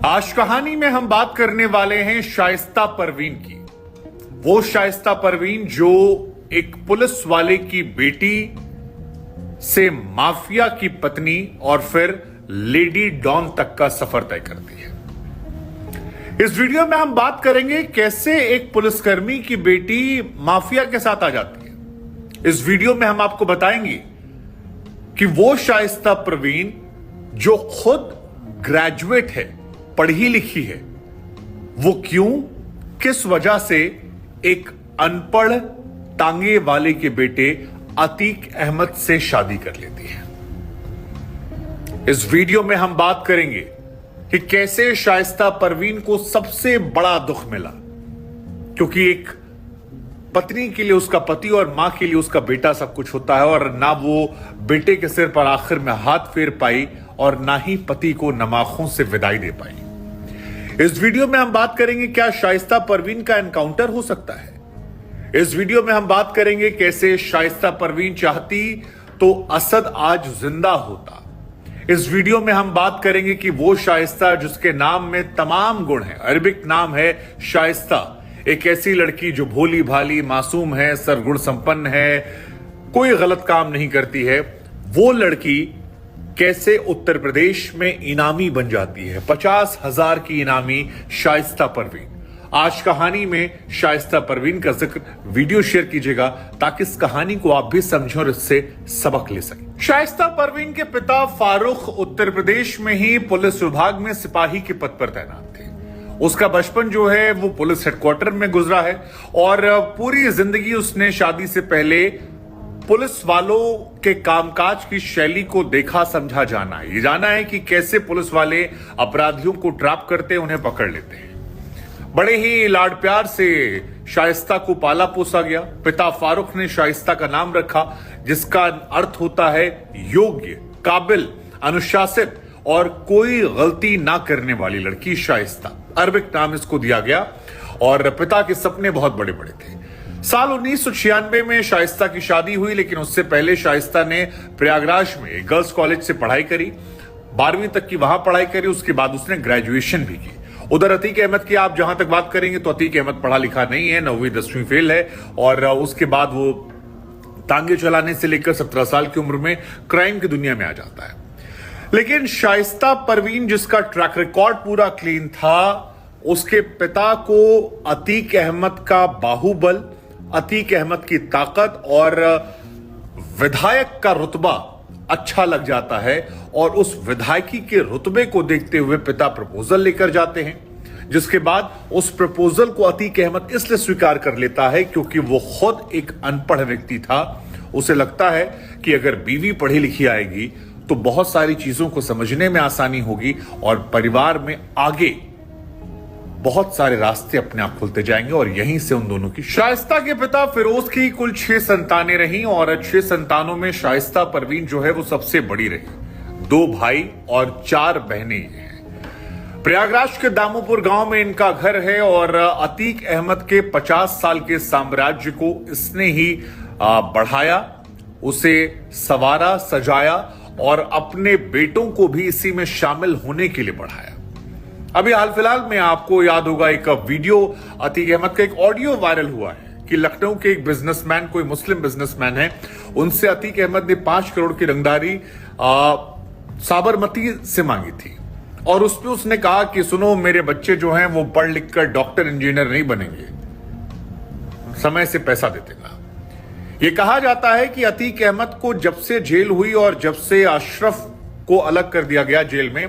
आज कहानी में हम बात करने वाले हैं शाइस्ता परवीन की। वो शाइस्ता परवीन जो एक पुलिस वाले की बेटी से माफिया की पत्नी और फिर लेडी डॉन तक का सफर तय करती है। इस वीडियो में हम बात करेंगे कैसे एक पुलिसकर्मी की बेटी माफिया के साथ आ जाती है। इस वीडियो में हम आपको बताएंगे कि वो शाइस्ता परवीन जो खुद ग्रेजुएट है, पढ़ी लिखी है, वो क्यों किस वजह से एक अनपढ़ टांगे वाले के बेटे अतीक अहमद से शादी कर लेती है। इस वीडियो में हम बात करेंगे कि कैसे शाइस्ता परवीन को सबसे बड़ा दुख मिला, क्योंकि एक पत्नी के लिए उसका पति और मां के लिए उसका बेटा सब कुछ होता है, और ना वो बेटे के सिर पर आखिर में हाथ फेर पाई और ना ही पति को नमाखों से विदाई दे पाई। इस वीडियो में हम बात करेंगे क्या शाइस्ता परवीन का एनकाउंटर हो सकता है। इस वीडियो में हम बात करेंगे कैसे शाइस्ता परवीन चाहती तो असद आज जिंदा होता। इस वीडियो में हम बात करेंगे कि वो शाइस्ता जिसके नाम में तमाम गुण हैं, अरबिक नाम है शाइस्ता, एक ऐसी लड़की जो भोली भाली मासूम है, सरगुण संपन्न है, कोई गलत काम नहीं करती है, वो लड़की कैसे उत्तर प्रदेश में इनामी बन जाती है। 50,000 की इनामी शाइस्ता परवीन। आज कहानी में शाइस्ता परवीन का जिक्र, वीडियो शेयर कीजिएगा ताकि इस कहानी को आप भी समझें और इससे सबक ले सकें। शाइस्ता परवीन के पिता फारूक उत्तर प्रदेश में ही पुलिस विभाग में सिपाही के पद पर तैनात थे। उसका बचपन जो है वो पुलिस हेडक्वार्टर में गुजरा है और पूरी जिंदगी उसने शादी से पहले पुलिस वालों के कामकाज की शैली को देखा समझा जाना है। ये जाना है कि कैसे पुलिस वाले अपराधियों को ट्रैप करते हैं, उन्हें पकड़ लेते हैं। बड़े ही लाड प्यार से शाइस्ता को पाला पोसा गया। पिता फारूक ने शाइस्ता का नाम रखा जिसका अर्थ होता है योग्य, काबिल, अनुशासित और कोई गलती ना करने वाली लड़की। शाइस्ता अरबिक नाम इसको दिया गया और पिता के सपने बहुत बड़े बड़े थे। साल 1996 में शाइस्ता की शादी हुई, लेकिन उससे पहले शाइस्ता ने प्रयागराज में गर्ल्स कॉलेज से पढ़ाई करी, 12वीं तक की वहां पढ़ाई करी। उसके बाद उसने ग्रेजुएशन भी की। उधर अतीक अहमद की आप जहां तक बात करेंगे तो अतीक अहमद पढ़ा लिखा नहीं है, 9वीं 10वीं फेल है, और उसके बाद वो तांगे चलाने से लेकर 17 साल की उम्र में क्राइम की दुनिया में आ जाता है। लेकिन शाइस्ता परवीन जिसका ट्रैक रिकॉर्ड पूरा क्लीन था, उसके पिता को अतीक अहमद का बाहुबल, अतीक अहमद की ताकत और विधायक का रुतबा अच्छा लग जाता है, और उस विधायकी के रुतबे को देखते हुए पिता प्रपोजल लेकर जाते हैं, जिसके बाद उस प्रपोजल को अतीक अहमद इसलिए स्वीकार कर लेता है क्योंकि वो खुद एक अनपढ़ व्यक्ति था। उसे लगता है कि अगर बीवी पढ़ी लिखी आएगी तो बहुत सारी चीजों को समझने में आसानी होगी और परिवार में आगे बहुत सारे रास्ते अपने आप खुलते जाएंगे, और यहीं से उन दोनों की। शाइस्ता के पिता फिरोज की कुल 6 संतानें रहीं और 6 संतानों में शाइस्ता परवीन जो है वो सबसे बड़ी रही। 2 भाई और 4 बहनें हैं। प्रयागराज के दामोपुर गांव में इनका घर है और अतीक अहमद के 50 साल के साम्राज्य को इसने ही बढ़ाया, उसे संवारा, सजाया और अपने बेटों को भी इसी में शामिल होने के लिए बढ़ाया। अभी हाल फिलहाल में आपको याद होगा एक वीडियो, अतीक अहमद का एक ऑडियो वायरल हुआ है कि लखनऊ के एक बिजनेसमैन, कोई मुस्लिम बिजनेसमैन है, उनसे अतीक अहमद ने 5 करोड़ की रंगदारी साबरमती से मांगी थी, और उसमें उसने कहा कि सुनो, मेरे बच्चे जो हैं वो पढ़ लिख कर डॉक्टर इंजीनियर नहीं बनेंगे, समय से पैसा दे देना। यह कहा जाता है कि अतीक अहमद को जब से जेल हुई और जब से अशरफ को अलग कर दिया गया जेल में,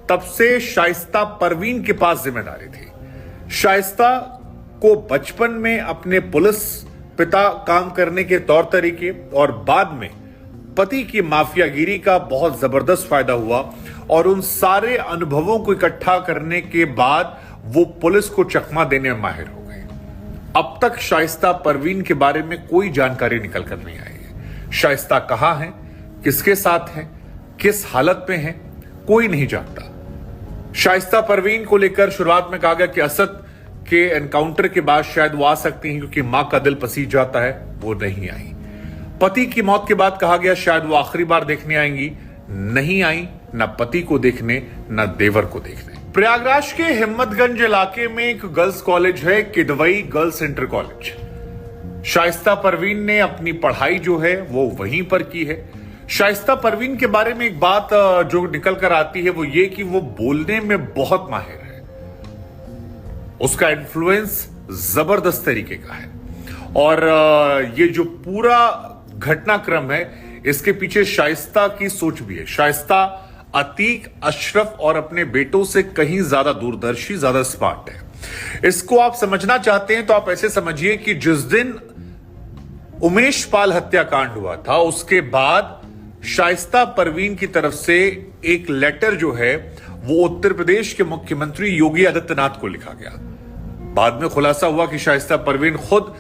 तब से शाइस्ता परवीन के पास जिम्मेदारी थी। शाइस्ता को बचपन में अपने पुलिस पिता काम करने के तौर तरीके और बाद में पति की माफियागिरी का बहुत जबरदस्त फायदा हुआ, और उन सारे अनुभवों को इकट्ठा करने के बाद वो पुलिस को चकमा देने में माहिर हो गए। अब तक शाइस्ता परवीन के बारे में कोई जानकारी निकल कर नहीं आई है। शाइस्ता कहां है, किसके साथ है, किस हालत में है, कोई नहीं जानता। शाइस्ता परवीन को लेकर शुरुआत में कहा गया कि असद के एनकाउंटर के बाद शायद वो आ सकती हैं क्योंकि मां का दिल पसीज जाता है, वो नहीं आई। पति की मौत के बाद कहा गया शायद वो आखिरी बार देखने आएंगी, नहीं आई। न पति को देखने न देवर को देखने। प्रयागराज के हिम्मतगंज इलाके में एक गर्ल्स कॉलेज है, Kidwai girls inter college. Shaista Parveen ने अपनी पढ़ाई जो है वो वहीं पर की है। शाइस्ता परवीन के बारे में एक बात जो निकल कर आती है वो ये कि वो बोलने में बहुत माहिर है, उसका इन्फ्लुएंस जबरदस्त तरीके का है। और ये जो पूरा घटनाक्रम है इसके पीछे शाइस्ता की सोच भी है। शाइस्ता अतीक, अशरफ और अपने बेटों से कहीं ज्यादा दूरदर्शी, ज्यादा स्मार्ट है। इसको आप समझना चाहते हैं तो आप ऐसे समझिए कि जिस दिन उमेश पाल हत्याकांड हुआ था उसके बाद शाइस्ता परवीन की तरफ से एक लेटर जो है वो उत्तर प्रदेश के मुख्यमंत्री योगी आदित्यनाथ को लिखा गया। बाद में खुलासा हुआ कि शाइस्ता परवीन खुद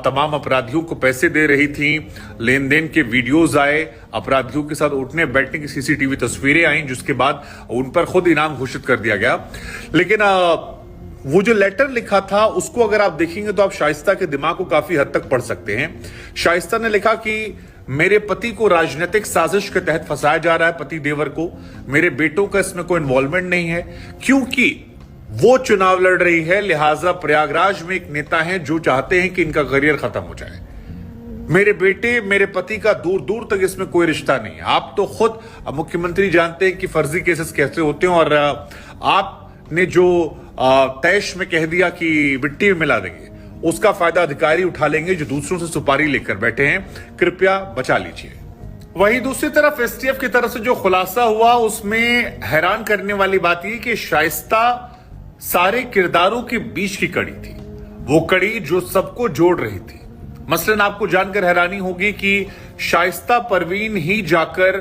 तमाम अपराधियों को पैसे दे रही थी, लेन देन के वीडियोस आए, अपराधियों के साथ उठने बैठने की सीसीटीवी तस्वीरें आई, जिसके बाद उन पर खुद इनाम घोषित कर दिया गया। लेकिन वो जो लेटर लिखा था उसको अगर आप देखेंगे तो आप शाइस्ता के दिमाग को काफी हद तक पढ़ सकते हैं। शाइस्ता ने लिखा कि मेरे पति को राजनीतिक साजिश के तहत फंसाया जा रहा है, पति देवर को। मेरे बेटों का इसमें कोई इन्वॉल्वमेंट नहीं है, क्योंकि वो चुनाव लड़ रही है, लिहाजा प्रयागराज में एक नेता है जो चाहते हैं कि इनका करियर खत्म हो जाए। मेरे बेटे, मेरे पति का दूर दूर तक इसमें कोई रिश्ता नहीं है। आप तो खुद मुख्यमंत्री जानते हैं कि फर्जी केसेस कैसे होते हैं, और आपने जो तैश में कह दिया कि मिट्टी में मिला देंगे, उसका फायदा अधिकारी उठा लेंगे जो दूसरों से सुपारी लेकर बैठे हैं। कृपया बचा लीजिए। वहीं दूसरी तरफ एसटीएफ की तरफ से जो खुलासा हुआ उसमें हैरान करने वाली बात यह कि शाइस्ता सारे किरदारों के बीच की कड़ी थी, वो कड़ी जो सबको जोड़ रही थी। मसलन आपको जानकर हैरानी होगी कि शाइस्ता परवीन ही जाकर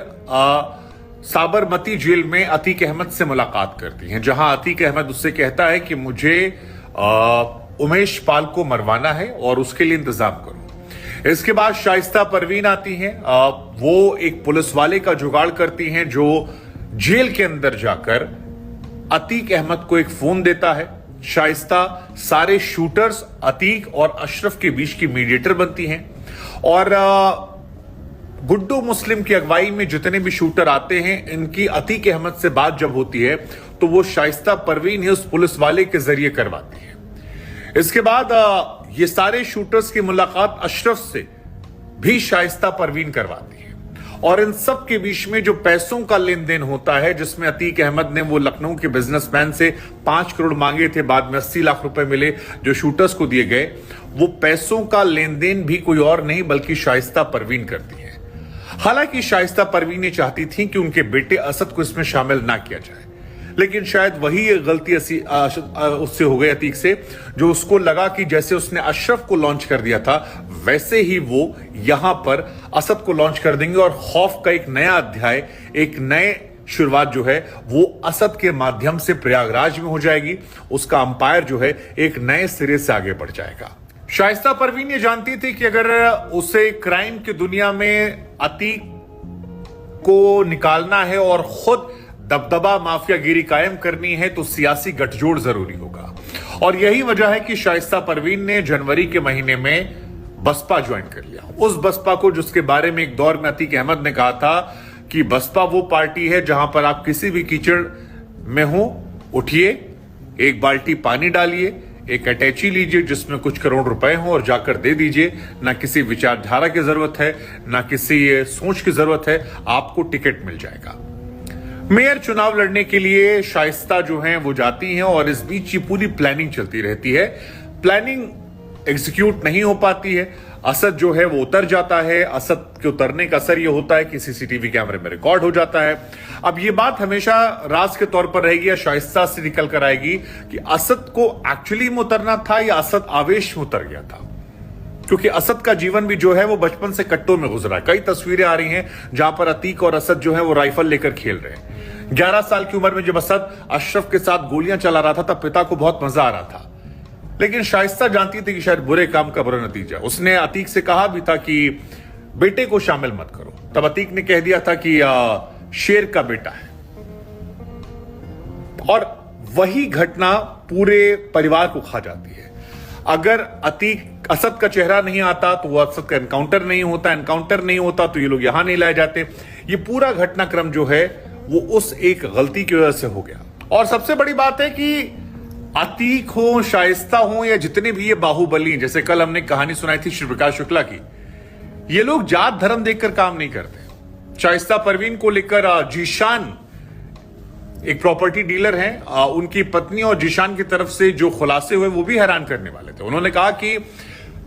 साबरमती जेल में अतीक अहमद से मुलाकात करती हैं, जहां अतीक अहमद उससे कहता है कि मुझे उमेश पाल को मरवाना है और उसके लिए इंतजाम करो। इसके बाद शाइस्ता परवीन आती हैं, वो एक पुलिस वाले का जुगाड़ करती हैं जो जेल के अंदर जाकर अतीक अहमद को एक फोन देता है। शाइस्ता सारे शूटर्स अतीक और अशरफ के बीच की मीडिएटर बनती हैं, और गुड्डू मुस्लिम की अगुवाई में जितने भी शूटर आते हैं इनकी अतीक अहमद से बात जब होती है तो वो शाइस्ता परवीन ही उस पुलिस वाले के जरिए करवाती है। इसके बाद ये सारे शूटर्स की मुलाकात अशरफ से भी शाइस्ता परवीन करवाती है, और इन सब के बीच में जो पैसों का लेन देन होता है, जिसमें अतीक अहमद ने वो लखनऊ के बिजनेसमैन से 5 करोड़ मांगे थे, बाद में 80 लाख रुपए मिले जो शूटर्स को दिए गए, वो पैसों का लेन देन भी कोई और नहीं बल्कि शाइस्ता परवीन करती है। हालांकि शाइस्ता परवीन ये चाहती थी कि उनके बेटे असद को इसमें शामिल ना किया जाए, लेकिन शायद वही गलती उससे हो गई अतीक से, जो उसको लगा कि जैसे उसने अशरफ को लॉन्च कर दिया था वैसे ही वो यहां पर असद को लॉन्च कर देंगे, और खौफ का एक नया अध्याय, एक नए शुरुआत जो है वो असद के माध्यम से प्रयागराज में हो जाएगी। उसका अंपायर जो है एक नए सिरे से आगे बढ़ जाएगा। शाइस्ता परवीन ये जानती थी कि अगर उसे क्राइम की दुनिया में अतीक को निकालना है और खुद दबदबा माफियागिरी कायम करनी है तो सियासी गठजोड़ जरूरी होगा, और यही वजह है कि शाइस्ता परवीन ने जनवरी के महीने में बसपा ज्वाइन कर लिया। उस बसपा को जिसके बारे में एक दौर में अतीक अहमद ने कहा था कि बसपा वो पार्टी है जहां पर आप किसी भी कीचड़ में हो, उठिए, एक बाल्टी पानी डालिए, एक अटैची लीजिए जिसमें कुछ करोड़ रुपए हो और जाकर दे दीजिए। ना किसी विचारधारा की जरूरत है, ना किसी सोच की जरूरत है, आपको टिकट मिल जाएगा। मेयर चुनाव लड़ने के लिए शाइस्ता जो हैं वो जाती हैं, और इस बीच ये पूरी प्लानिंग चलती रहती है। प्लानिंग एग्जीक्यूट नहीं हो पाती है। असद जो है वो उतर जाता है। असद के उतरने का असर ये होता है कि सीसीटीवी कैमरे में रिकॉर्ड हो जाता है। अब ये बात हमेशा राज के तौर पर रहेगी या शाइस्ता से निकल कर आएगी कि असद को एक्चुअली में उतरना था या असद आवेश में उतर गया था, क्योंकि असद का जीवन भी जो है वो बचपन से कट्टों में गुजरा। कई तस्वीरें आ रही हैं जहां पर अतीक और असद जो है वो राइफल लेकर खेल रहे हैं। 11 साल की उम्र में जब असद अशरफ के साथ गोलियां चला रहा था तब पिता को बहुत मजा आ रहा था, लेकिन शाइस्ता जानती थी कि शायद बुरे काम का बुरा नतीजा। उसने अतीक से कहा भी था कि बेटे को शामिल मत करो। तब अतीक ने कह दिया था कि शेर का बेटा है, और वही घटना पूरे परिवार को खा जाती है। अगर अतीक असद का चेहरा नहीं आता तो वो असद का एनकाउंटर नहीं होता, एनकाउंटर नहीं होता तो ये लोग यहां नहीं लाए जाते। ये पूरा घटनाक्रम जो है वो उस एक गलती की वजह से हो गया। और सबसे बड़ी बात है कि अतीक हो, शाइस्ता हो या जितने भी ये बाहुबली, जैसे कल हमने कहानी सुनाई थी श्री प्रकाश शुक्ला की, ये लोग जात धर्म देखकर काम नहीं करते। शाइस्ता परवीन को लेकर जीशान एक प्रॉपर्टी डीलर हैं, उनकी पत्नी और जीशान की तरफ से जो खुलासे हुए वो भी हैरान करने वाले थे। उन्होंने कहा कि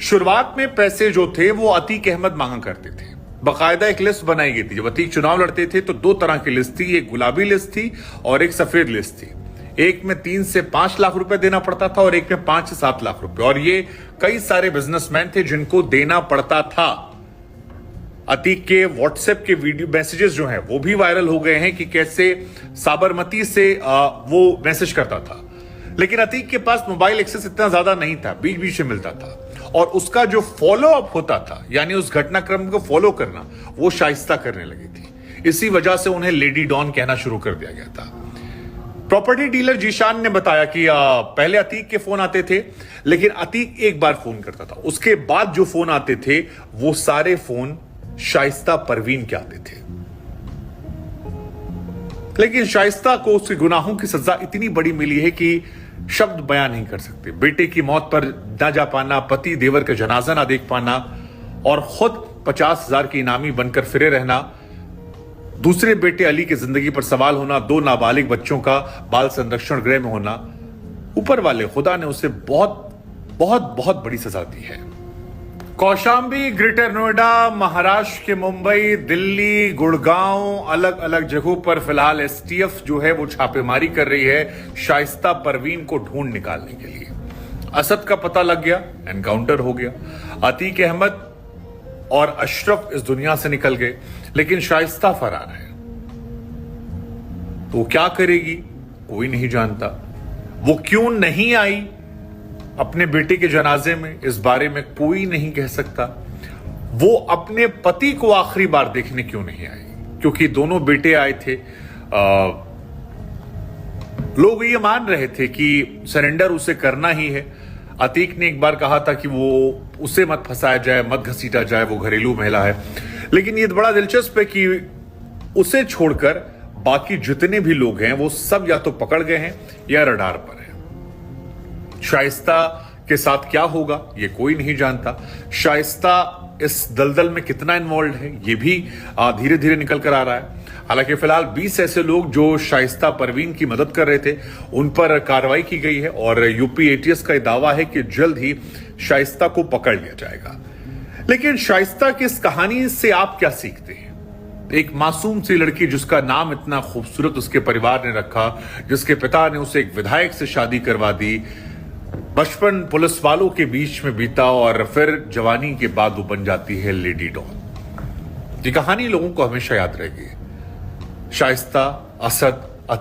शुरुआत में पैसे जो थे वो अतीक अहमद मांगा करते थे। बाकायदा एक लिस्ट बनाई गई थी। जब अतीक चुनाव लड़ते थे तो दो तरह की लिस्ट थी, एक गुलाबी लिस्ट थी और एक सफेद लिस्ट थी। एक में 3 से 5 लाख रुपए देना पड़ता था और एक में 5 से 7 लाख रुपए, और ये कई सारे बिजनेसमैन थे जिनको देना पड़ता था। अतीक के व्हाट्सएप के वीडियो मैसेजेस जो हैं वो भी वायरल हो गए हैं कि कैसे साबरमती से वो मैसेज करता था। लेकिन अतीक के पास मोबाइल एक्सेस इतना ज्यादा नहीं था, बीच बीच में मिलता था, और उसका जो फॉलो अप होता था, यानी उस घटनाक्रम को फॉलो करना, वो शाइस्ता करने लगी थी। इसी वजह से उन्हें लेडी डॉन कहना शुरू कर दिया गया था। प्रॉपर्टी डीलर जीशान ने बताया कि पहले अतीक के फोन आते थे, लेकिन अतीक एक बार फोन करता था, उसके बाद जो फोन आते थे वो सारे फोन शाइस्ता परवीन के आते थे। लेकिन शाइस्ता को उसके गुनाहों की सजा इतनी बड़ी मिली है कि शब्द बयान नहीं कर सकते। बेटे की मौत पर ना जा पाना, पति देवर का जनाजा ना देख पाना, और खुद 50,000 की इनामी बनकर फिरे रहना, दूसरे बेटे अली की जिंदगी पर सवाल होना, 2 नाबालिग बच्चों का बाल संरक्षण गृह में होना, ऊपर वाले खुदा ने उसे बहुत बहुत बहुत बड़ी सजा दी है। कौशांबी, ग्रेटर नोएडा, महाराष्ट्र के मुंबई, दिल्ली, गुड़गांव, अलग अलग जगहों पर फिलहाल एसटीएफ जो है वो छापेमारी कर रही है शाइस्ता परवीन को ढूंढ निकालने के लिए। असद का पता लग गया, एनकाउंटर हो गया, अतीक अहमद और अशरफ इस दुनिया से निकल गए, लेकिन शाइस्ता फरार है। तो क्या करेगी कोई नहीं जानता। वो क्यों नहीं आई अपने बेटे के जनाजे में, इस बारे में कोई नहीं कह सकता। वो अपने पति को आखिरी बार देखने क्यों नहीं आई, क्योंकि दोनों बेटे आए थे। लोग ये मान रहे थे कि सरेंडर उसे करना ही है। अतीक ने एक बार कहा था कि वो उसे मत फंसाया जाए, मत घसीटा जाए, वो घरेलू महिला है। लेकिन ये बड़ा दिलचस्प है कि उसे छोड़कर बाकी जितने भी लोग हैं वो सब या तो पकड़ गए हैं या रडार पर है। शाइस्ता के साथ क्या होगा ये कोई नहीं जानता। शाइस्ता इस दलदल में कितना इन्वॉल्व है ये भी धीरे धीरे निकल कर आ रहा है। हालांकि फिलहाल 20 ऐसे लोग जो शाइस्ता परवीन की मदद कर रहे थे उन पर कार्रवाई की गई है, और यूपी एटीएस का दावा है कि जल्द ही शाइस्ता को पकड़ लिया जाएगा। लेकिन शाइस्ता की इस कहानी से आप क्या सीखते हैं? एक मासूम सी लड़की जिसका नाम इतना खूबसूरत उसके परिवार ने रखा, जिसके पिता ने उसे एक विधायक से शादी करवा दी, बचपन पुलिस वालों के बीच में बीता और फिर जवानी के बाद वो बन जाती है लेडी डॉन। ये कहानी लोगों को हमेशा याद रहेगी। शाइस्ता, असद